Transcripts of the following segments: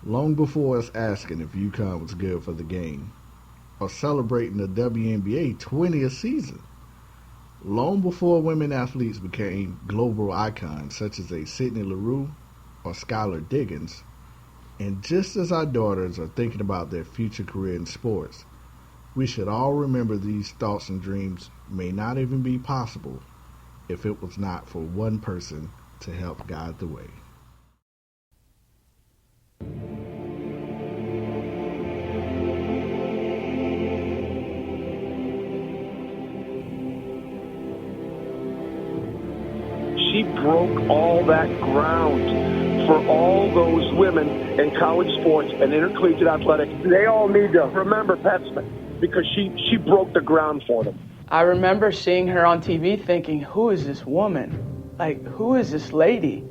long before us asking if UConn was good for the game, or celebrating the WNBA 20th season, long before women athletes became global icons such as a Sydney Leroux or Skylar Diggins, and just as our daughters are thinking about their future career in sports, we should all remember these thoughts and dreams may not even be possible if it was not for one person to help guide the way. She broke all that ground for all those women in college sports and intercollegiate athletics. They all need to remember Pat Smith because she broke the ground for them. I remember seeing her on TV thinking, who is this woman? Like, who is this lady?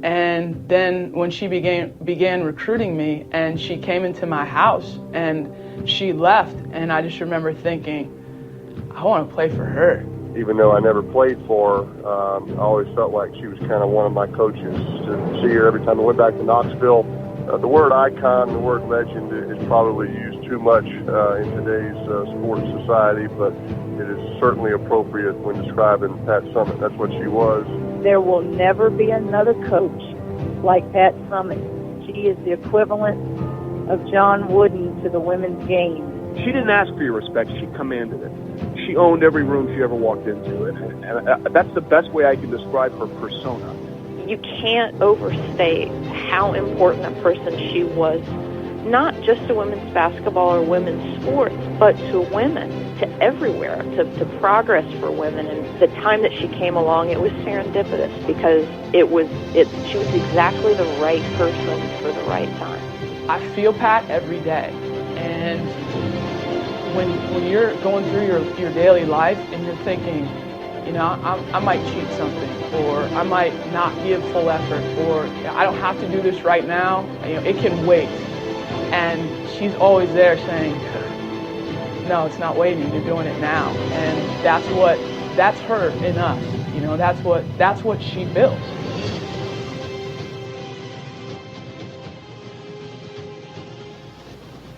And then when she began recruiting me and she came into my house and she left, and I just remember thinking, I want to play for her. Even though I never played for her, I always felt like she was kind of one of my coaches. To see her every time I went back to Knoxville, the word icon, the word legend is probably used too much in today's sports society, but it is certainly appropriate when describing Pat Summitt. That's what she was. There will never be another coach like Pat Summitt. She is the equivalent of John Wooden to the women's game. She didn't ask for your respect. She commanded it. She owned every room she ever walked into. And that's the best way I can describe her persona. You can't overstate how important a person she was, not just to women's basketball or women's sports, but to women, to everywhere, to progress for women. And the time that she came along, it was serendipitous because she was exactly the right person for the right time. I feel Pat every day. And when you're going through your daily life and you're thinking, you know, I might cheat something, or I might not give full effort, or I don't have to do this right now, you know, it can wait. And she's always there saying, no, it's not waiting, you're doing it now. And that's her in us, you know, that's what she built.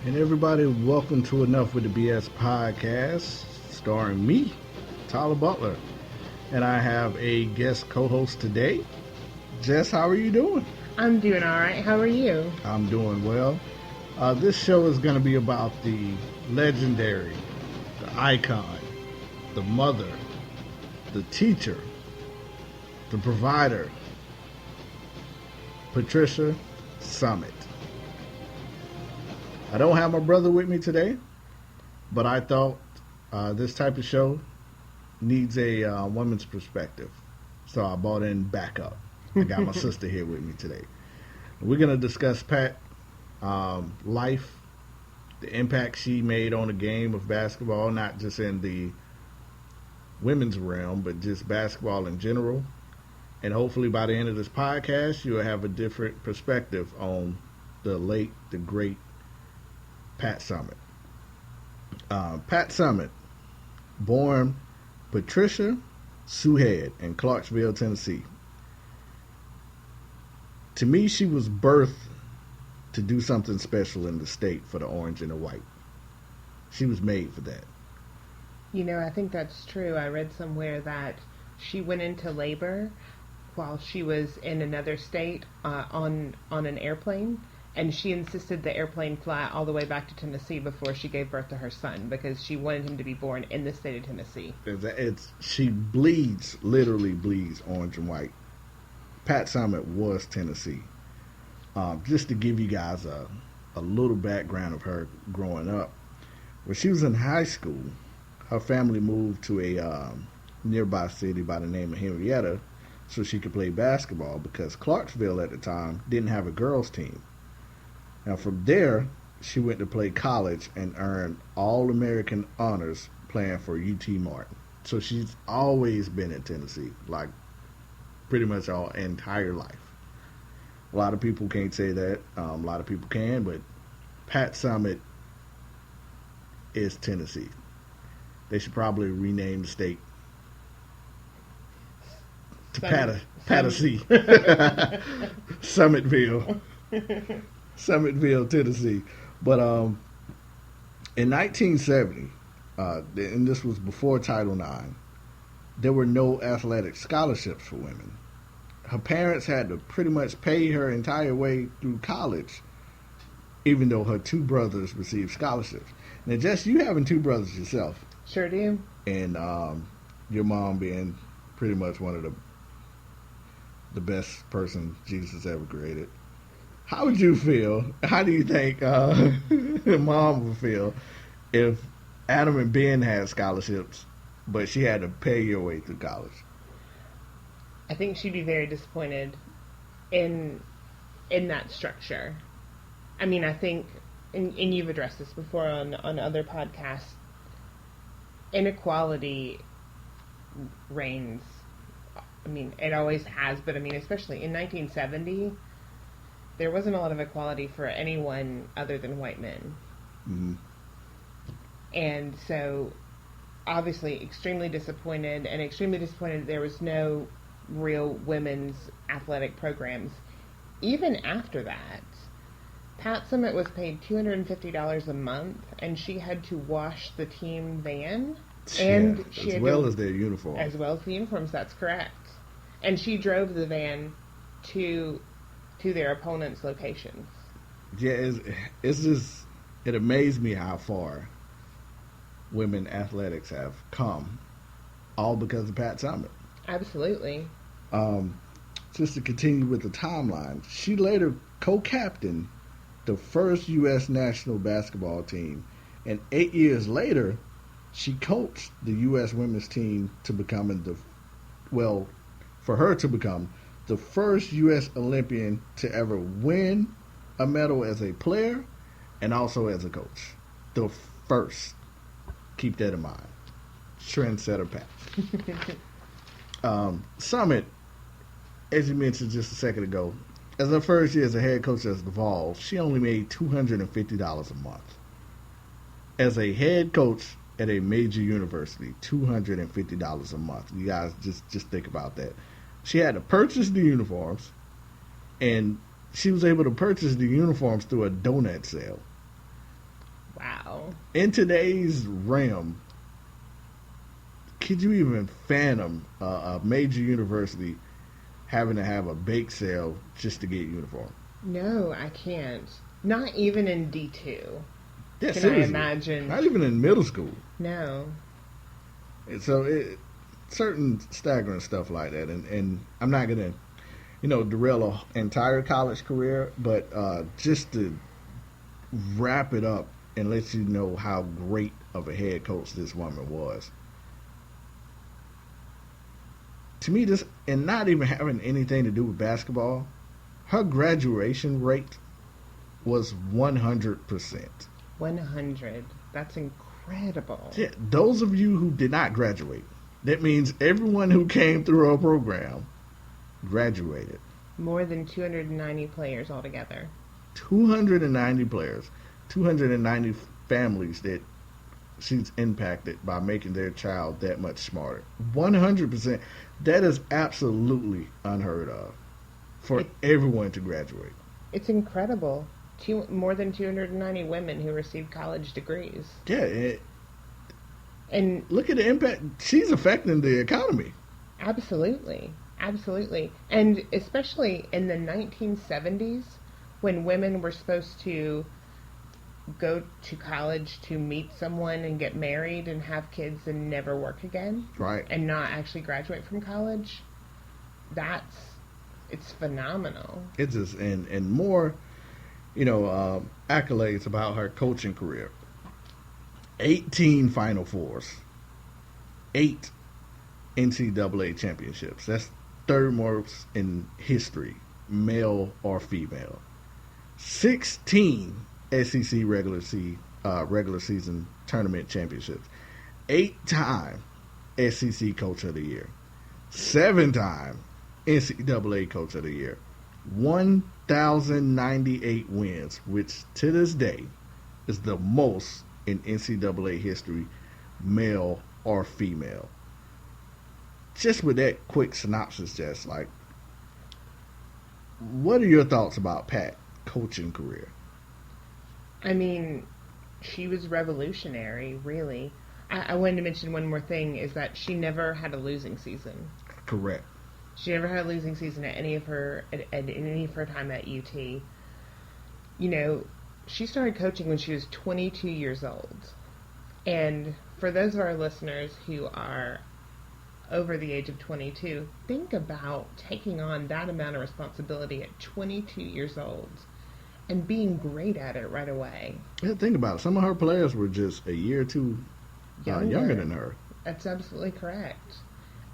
And everybody, welcome to Enough with the BS podcast, starring me, Tyler Butler. And I have a guest co-host today. Jess, how are you doing? I'm doing all right. How are you? I'm doing well. This show is going to be about the legendary, the icon, the mother, the teacher, the provider, Patricia Summitt. I don't have my brother with me today, but I thought this type of show needs a woman's perspective. So I brought in backup. I got my sister here with me today. We're going to discuss Pat life, the impact she made on the game of basketball, not just in the women's realm, but just basketball in general. And hopefully by the end of this podcast, you'll have a different perspective on the late, the great Pat Summitt. Pat Summitt, born Patricia Suhead in Clarksville, Tennessee. To me, she was birthed to do something special in the state for the orange and the white. She was made for that. You know, I think that's true. I read somewhere that she went into labor while she was in another state on an airplane, and she insisted the airplane fly all the way back to Tennessee before she gave birth to her son because she wanted him to be born in the state of Tennessee. She bleeds, literally bleeds orange and white. Pat Summitt was Tennessee. Just to give you guys a little background of her growing up. When she was in high school, her family moved to a nearby city by the name of Henrietta so she could play basketball because Clarksville at the time didn't have a girls team. Now from there, she went to play college and earned All-American honors playing for UT Martin. So she's always been in Tennessee, like pretty much her entire life. A lot of people can't say that. A lot of people can, but Pat Summitt is Tennessee. They should probably rename the state to Patterson. Summitville. Summitville, Tennessee. But in 1970, and this was before Title IX, there were no athletic scholarships for women. Her parents had to pretty much pay her entire way through college, even though her two brothers received scholarships. Now, Jess, you having two brothers yourself, Sure do. and your mom being pretty much one of the best person Jesus ever created. How would you feel? How do you think mom would feel if Adam and Ben had scholarships, but she had to pay your way through college? I think she'd be very disappointed in that structure. I mean, I think, and you've addressed this before on other podcasts, inequality reigns. I mean, it always has, but I mean, especially in 1970, there wasn't a lot of equality for anyone other than white men. Mm-hmm. And so, obviously, extremely disappointed there was no real women's athletic programs. Even after that, Pat Summitt was paid $250 a month, and she had to wash the team van. And yeah, she as had well to, as their uniform. As well as the uniforms, that's correct. And she drove the van to their opponents' locations. Yeah, it's just, it amazed me how far women athletics have come, all because of Pat Summitt. Absolutely. Just to continue with the timeline, she later co-captained the first U.S. national basketball team, and 8 years later, she coached the U.S. women's team to becoming for her to become the first U.S. Olympian to ever win a medal as a player and also as a coach. The first. Keep that in mind. Trendsetter Pat. Summitt, as you mentioned just a second ago, as her first year as a head coach at the Vols, she only made $250 a month. As a head coach at a major university, $250 a month. You guys just think about that. She had to purchase the uniforms, and she was able to purchase the uniforms through a donut sale. Wow. In today's realm, could you even fathom a major university having to have a bake sale just to get uniform? No, I can't. Not even in D2. Yeah, Can seriously. I imagine? Not even in middle school. No. And so certain staggering stuff like that, and I'm not gonna, derail an entire college career, but just to wrap it up and let you know how great of a head coach this woman was. To me, this, and not even having anything to do with basketball, her graduation rate was 100%. 100. That's incredible. Yeah, those of you who did not graduate, that means everyone who came through our program graduated. More than 290 players altogether. 290 players, 290 families that she's impacted by making their child that much smarter. 100%. That is absolutely unheard of for everyone to graduate. It's incredible. More than 290 women who received college degrees. Yeah, and look at the impact. She's affecting the economy. Absolutely. Absolutely. And especially in the 1970s, when women were supposed to go to college to meet someone and get married and have kids and never work again. Right. And not actually graduate from college. It's phenomenal. It's just, and more, accolades about her coaching career. 18 Final Fours. 8 NCAA championships. That's third most in history, male or female. 16 SEC regular season tournament championships. 8-time SEC Coach of the Year. 7-time NCAA Coach of the Year. 1,098 wins, which to this day is the most in NCAA history, male or female. Just with that quick synopsis, Jess, what are your thoughts about Pat coaching career. I mean, she was revolutionary, really. I wanted to mention one more thing, is that she never had a losing season. Correct. She never had a losing season at any of her time at UT. You know, she started coaching when she was 22 years old. And for those of our listeners who are over the age of 22, think about taking on that amount of responsibility at 22 years old and being great at it right away. Yeah, think about it. Some of her players were just a year or two younger than her. That's absolutely correct.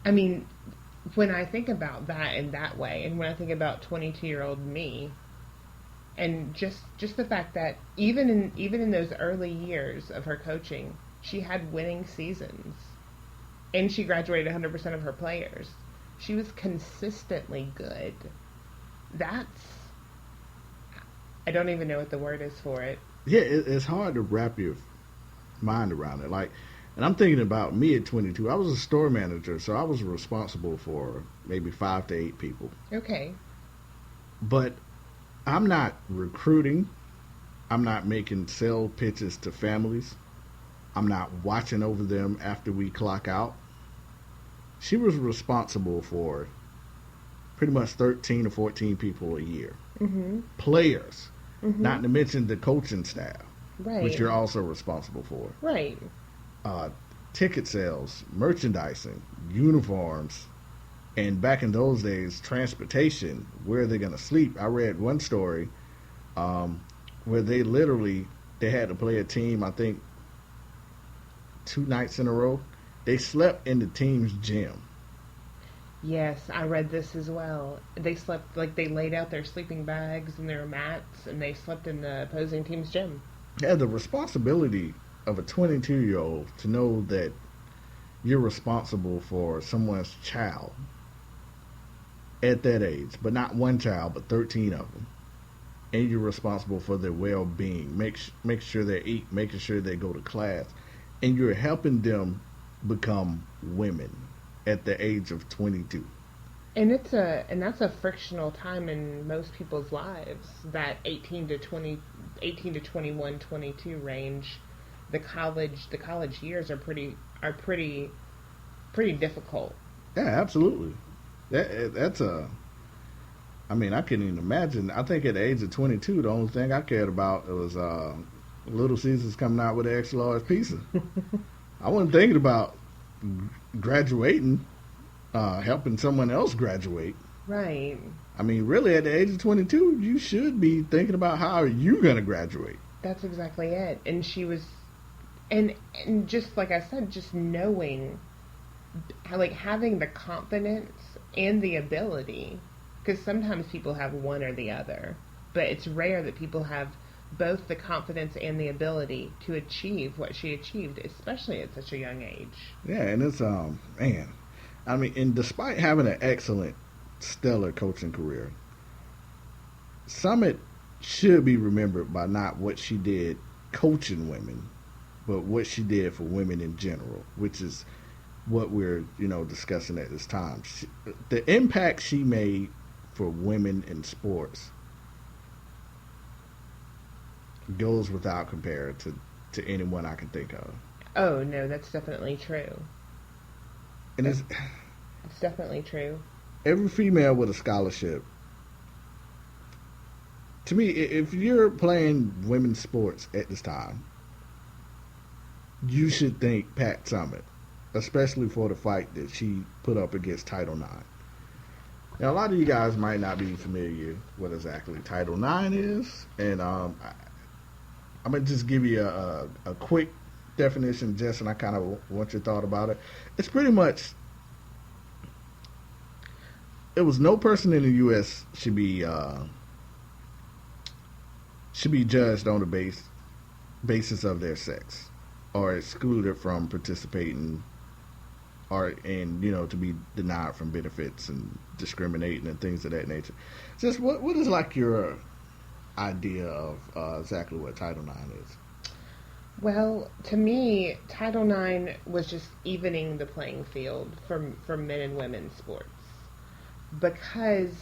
I mean, when I think about that in that way, and when I think about 22-year-old me, and just the fact that even in those early years of her coaching, she had winning seasons, and she graduated 100% of her players. She was consistently good. I don't even know what the word is for it. Yeah, it's hard to wrap your mind around it. Like, and I'm thinking about me at 22. I was a store manager, so I was responsible for maybe 5 to 8 people. Okay. But I'm not recruiting. I'm not making sale pitches to families. I'm not watching over them after we clock out. She was responsible for pretty much 13 or 14 people a year. Mm-hmm. Players, mm-hmm. not to mention the coaching staff, right, which you're also responsible for. Right. Ticket sales, merchandising, uniforms, and back in those days, transportation, where they're going to sleep. I read one story where they had to play a team, I think, 2 nights in a row. They slept in the team's gym. Yes, I read this as well. They slept, like, they laid out their sleeping bags and their mats, and they slept in the opposing team's gym. Yeah, the responsibility of a 22-year-old to know that you're responsible for someone's child at that age, but not one child, but 13 of them, and you're responsible for their well-being, make sure they eat, making sure they go to class, and you're helping them become women at the age of 22. And that's a frictional time in most people's lives, that 18 to 21, 22 range. The college years are pretty difficult. Yeah, absolutely. That's I mean, I couldn't even imagine. I think at the age of 22, the only thing I cared about was Little Caesars coming out with an extra large pizza. I wasn't thinking about graduating, helping someone else graduate. Right. I mean, really, at the age of 22, you should be thinking about how are you going to graduate. That's exactly it. And she was, and just like I said, just knowing, like, having the confidence and the ability, because sometimes people have one or the other, but it's rare that people have both the confidence and the ability to achieve what she achieved, especially at such a young age. Yeah, and it's man, I mean, and despite having an excellent, stellar coaching career, Summitt should be remembered by not what she did coaching women, but what she did for women in general, which is what we're discussing at this time. The impact she made for women in sports goes without compare to anyone I can think of. Oh, no, that's definitely true. And it's definitely true. Every female with a scholarship, to me, if you're playing women's sports at this time, you should think Pat Summitt, especially for the fight that she put up against Title IX. Now, a lot of you guys might not be familiar with exactly Title IX is, and I'm going to just give you a quick definition, Jess, and I kind of want your thought about it. It's pretty much, it was no person in the U.S. should be judged on the basis of their sex, or excluded from participating, to be denied from benefits and discriminating and things of that nature. Just what is like your idea of exactly what Title IX is? Well, to me, Title IX was just evening the playing field for men and women's sports, because